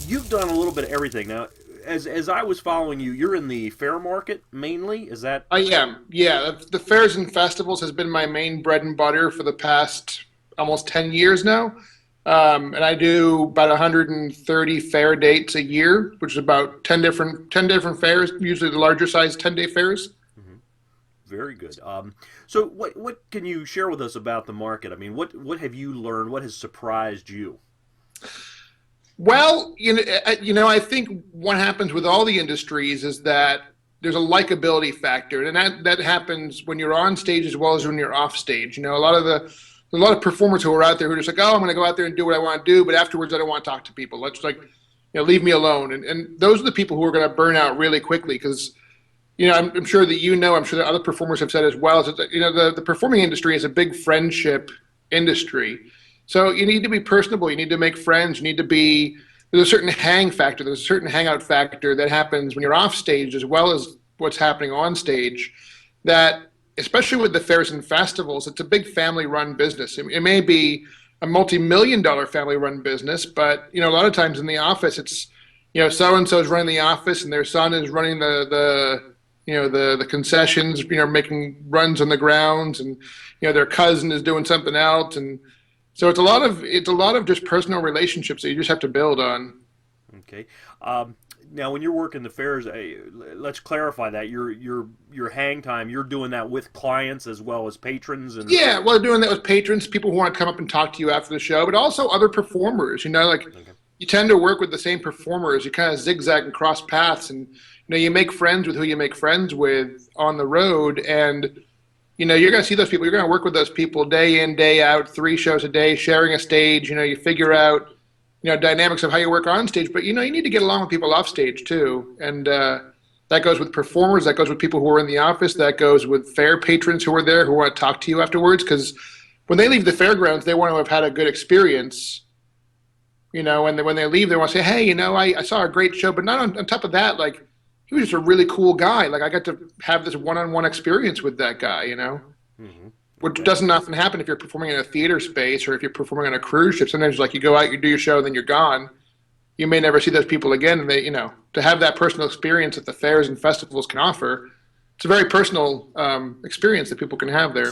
you've done a little bit of everything. Now, as I was following you, you're in the fair market mainly. Is that I am. Yeah, the fairs and festivals has been my main bread and butter for the past almost 10 years now. And I do about 130 fair dates a year, which is about 10 different fairs, usually the larger size 10-day fairs. very good? So, what can you share with us about the market? I mean, what have you learned? What has surprised you? Well, I think what happens with all the industries is that there's a likability factor, and that happens when you're on stage as well as when you're off stage. A lot of performers who are out there who are just like, oh, I'm going to go out there and do what I want to do, but afterwards I don't want to talk to people. Let's leave me alone. And those are the people who are going to burn out really quickly because I'm sure that I'm sure that other performers have said as well, is that, the performing industry is a big friendship industry. So you need to be personable. You need to make friends. There's a certain hang factor. There's a certain hangout factor that happens when you're off stage as well as what's happening on stage that, especially with the fairs and festivals, it's a big family-run business. It may be a multi-million-dollar family-run business, but, a lot of times in the office, it's, so-and-so is running the office and their son is running the concessions, making runs on the grounds, and their cousin is doing something else, and so it's a lot of just personal relationships that you just have to build on. Okay. Now, when you're working the fairs, let's clarify that your hang time. You're doing that with clients as well as patrons, and Yeah, well, doing that with patrons, people who want to come up and talk to you after the show, but also other performers. okay. You tend to work with the same performers. You kind of zigzag and cross paths, and you make friends with who you make friends with on the road, and you're going to see those people. You're going to work with those people day in, day out, 3 shows a day, sharing a stage. You figure out, dynamics of how you work on stage. But, you need to get along with people off stage, too. And that goes with performers. That goes with people who are in the office. That goes with fair patrons who are there who want to talk to you afterwards. Because when they leave the fairgrounds, they want to have had a good experience. And when they leave, they want to say, hey, I saw a great show. But not on top of that, he was just a really cool guy. I got to have this one-on-one experience with that guy, Hmm. which Okay. doesn't often happen if you're performing in a theater space or if you're performing on a cruise ship. Sometimes, you go out, you do your show, and then you're gone. You may never see those people again. And to have that personal experience that the fairs and festivals can offer, it's a very personal experience that people can have there.